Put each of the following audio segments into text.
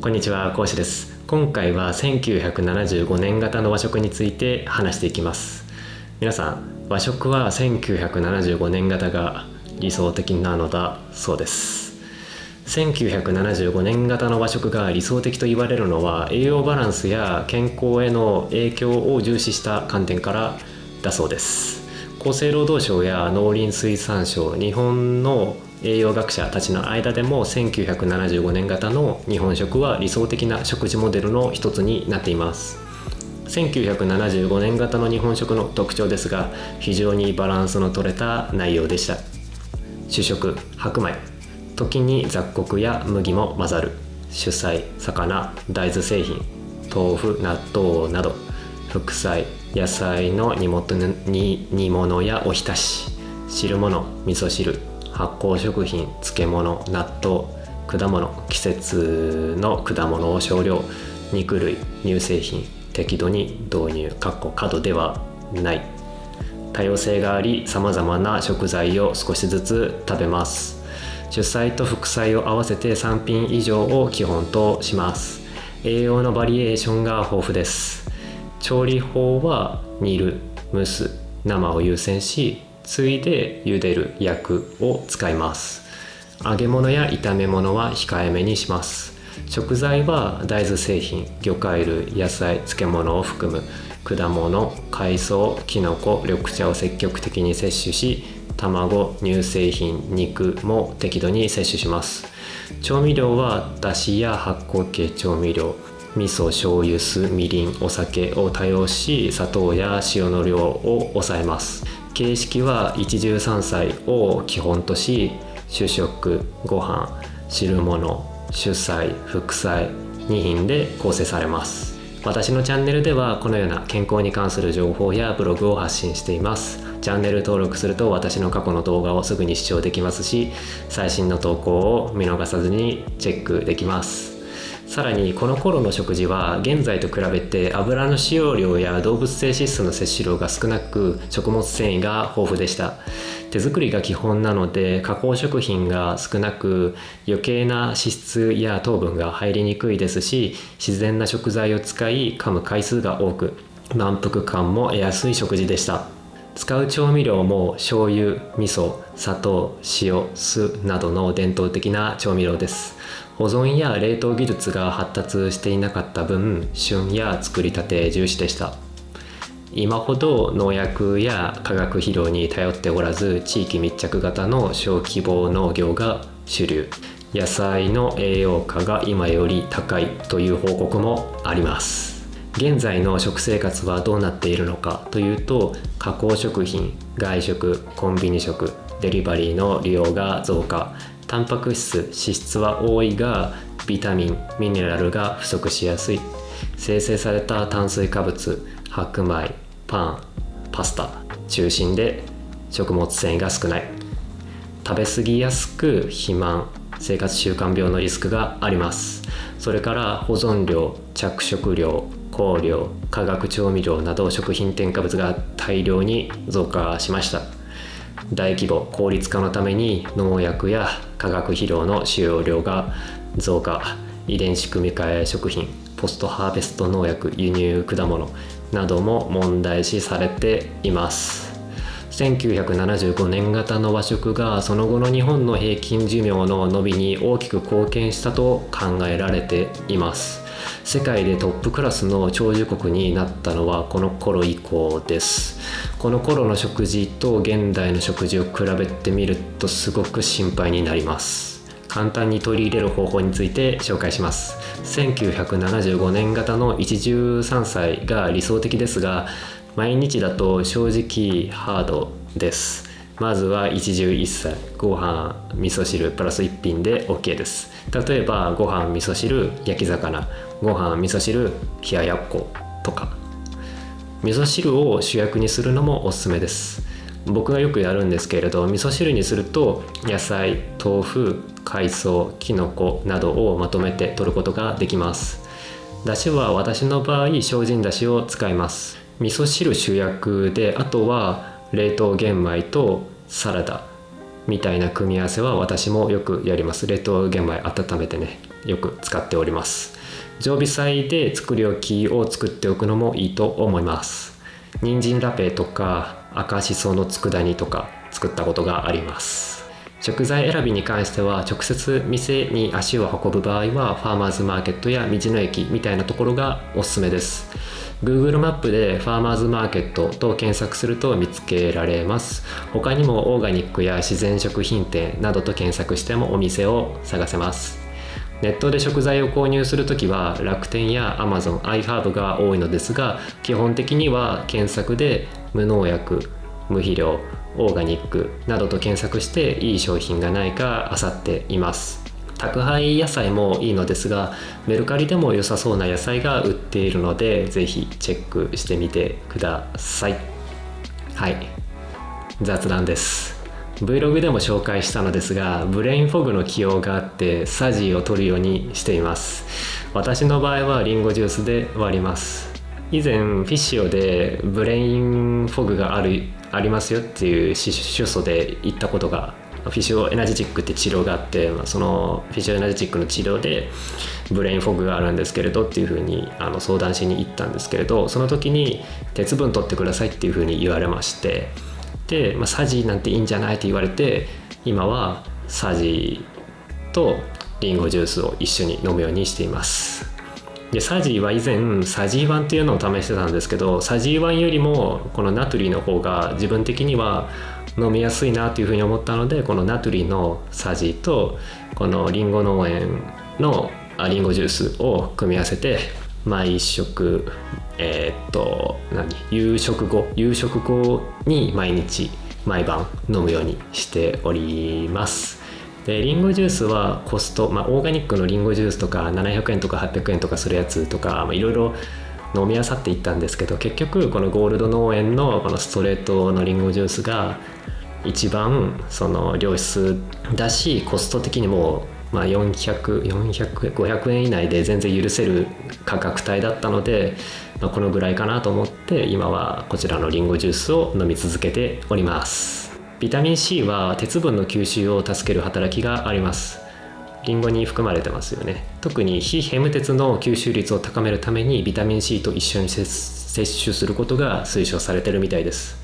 こんにちは、講師です。今回は1975年型の和食について話していきます。皆さん、和食は1975年型が理想的なのだそうです。1975年型の和食が理想的と言われるのは、栄養バランスや健康への影響を重視した観点からだそうです。厚生労働省や農林水産省、日本の栄養学者たちの間でも1975年型の日本食は理想的な食事モデルの一つになっています。1975年型の日本食の特徴ですが、非常にバランスの取れた内容でした。主食、白米、時に雑穀や麦も混ざる、主菜、魚、大豆製品、豆腐、納豆など、副菜、野菜の煮物やおひたし、汁物、味噌汁、発酵食品、漬物、納豆、果物、季節の果物を少量、肉類、乳製品、適度に導入過度ではない。多様性があり、さまざまな食材を少しずつ食べます。主菜と副菜を合わせて3品以上を基本とします。栄養のバリエーションが豊富です。調理法は煮る、蒸す、生を優先し、次いで茹でる、焼くを使います。揚げ物や炒め物は控えめにします。食材は大豆製品、魚介類、野菜、漬物を含む果物、海藻、きのこ、緑茶を積極的に摂取し、卵、乳製品、肉も適度に摂取します。調味料はだしや発酵系調味料、味噌、醤油、酢、みりん、お酒を多用し、砂糖や塩の量を抑えます。形式は一汁三菜を基本とし、主食、ご飯、汁物、主菜、副菜2品で構成されます。私のチャンネルではこのような健康に関する情報やブログを発信しています。チャンネル登録すると私の過去の動画をすぐに視聴できますし、最新の投稿を見逃さずにチェックできます。さらにこの頃の食事は現在と比べて油の使用量や動物性脂質の摂取量が少なく、食物繊維が豊富でした。手作りが基本なので加工食品が少なく、余計な脂質や糖分が入りにくいですし、自然な食材を使い噛む回数が多く、満腹感も得やすい食事でした。使う調味料も醤油、味噌、砂糖、塩、酢などの伝統的な調味料です。保存や冷凍技術が発達していなかった分、旬や作りたて重視でした。今ほど農薬や化学肥料に頼っておらず、地域密着型の小規模農業が主流。野菜の栄養価が今より高いという報告もあります。現在の食生活はどうなっているのかというと、加工食品、外食、コンビニ食、デリバリーの利用が増加。タンパク質、脂質は多いがビタミン、ミネラルが不足しやすい。生成された炭水化物、白米、パン、パスタ中心で食物繊維が少ない。食べ過ぎやすく肥満、生活習慣病のリスクがあります。それから保存料、着色料、香料、化学調味料など食品添加物が大量に増加しました。大規模効率化のために農薬や化学肥料の使用量が増加、遺伝子組み換え食品、ポストハーベスト農薬、輸入果物なども問題視されています。1975年型の和食がその後の日本の平均寿命の伸びに大きく貢献したと考えられています。世界でトップクラスの長寿国になったのはこの頃以降です。この頃の食事と現代の食事を比べてみるとすごく心配になります。簡単に取り入れる方法について紹介します。1975年型の一汁三菜が理想的ですが、毎日だと正直ハードです。まずは一汁一菜、ご飯、味噌汁プラス一品で OK です。例えばご飯、味噌汁、焼き魚、ご飯、味噌汁、冷ややっことか。味噌汁を主役にするのもおすすめです。僕がよくやるんですけれど、味噌汁にすると野菜、豆腐、海藻、きのこなどをまとめて取ることができます。だしは私の場合精進だしを使います。味噌汁主役で、あとは冷凍玄米とサラダみたいな組み合わせは私もよくやります。冷凍玄米温めてね。よく使っております。常備菜で作り置きを作っておくのもいいと思います。人参ラペとか赤しその佃煮とか作ったことがあります。食材選びに関しては直接店に足を運ぶ場合はファーマーズマーケットや道の駅みたいなところがおすすめです。 Google マップでファーマーズマーケットと検索すると見つけられます。他にもオーガニックや自然食品店などと検索してもお店を探せます。ネットで食材を購入するときは楽天や Amazon、iHerb が多いのですが、基本的には検索で無農薬、無肥料、オーガニックなどと検索していい商品がないか漁っています。宅配野菜もいいのですが、メルカリでも良さそうな野菜が売っているのでぜひチェックしてみてください。はい、雑談です。Vlog でも紹介したのですが、ブレインフォグの起用があってサジを取るようにしています。私の場合はリンゴジュースで割ります。以前フィッシオでブレインフォグがありますよっていう主訴で言ったことが、フィッシュエナジティックって治療があって、そのフィッシュエナジティックの治療でブレインフォグがあるんですけれどっていうふうに相談しに行ったんですけれど、その時に鉄分取ってくださいっていうふうに言われまして、で、サジなんていいんじゃないって言われて、今はサジとリンゴジュースを一緒に飲むようにしています。でサジは以前サジーワンっていうのを試してたんですけど、サジーワンよりもこのナトリの方が自分的には飲みやすいなというふうに思ったので、このナトリのサジとこのリンゴ農園のリンゴジュースを組み合わせて毎食夕食後に毎晩飲むようにしております。でリンゴジュースはコスト、オーガニックのリンゴジュースとか700円とか800円とかするやつとかいろいろ飲み漁っていったんですけど、結局このゴールド農園のこのストレートのリンゴジュースが一番その良質だし、コスト的にも500円以内で全然許せる価格帯だったので、このぐらいかなと思って今はこちらのリンゴジュースを飲み続けております。ビタミン C は鉄分の吸収を助ける働きがあります。リンゴに含まれてますよね。特に非ヘム鉄の吸収率を高めるためにビタミン C と一緒に摂取することが推奨されているみたいです。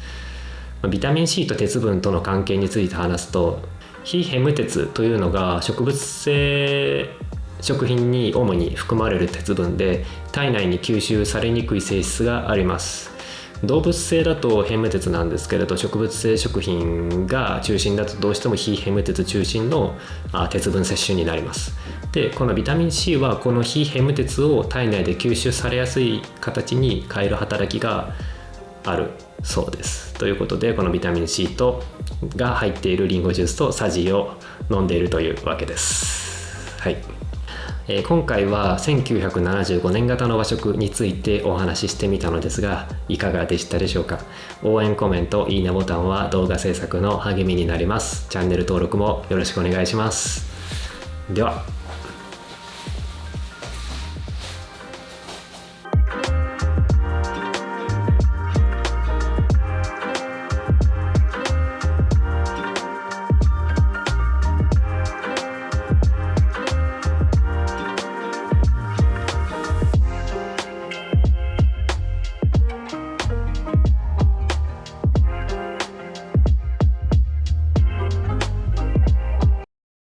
ビタミン C と鉄分との関係について話すと、非ヘム鉄というのが植物性食品に主に含まれる鉄分で、体内に吸収されにくい性質があります。動物性だとヘム鉄なんですけれど、植物性食品が中心だとどうしても非ヘム鉄中心の鉄分摂取になります。でこのビタミン C はこの非ヘム鉄を体内で吸収されやすい形に変える働きがあるそうです。ということでこのビタミン C が入っているリンゴジュースとサジを飲んでいるというわけです。はい、今回は1975年型の和食についてお話ししてみたのですが、いかがでしたでしょうか。応援コメント、いいねボタンは動画制作の励みになります。チャンネル登録もよろしくお願いします。では。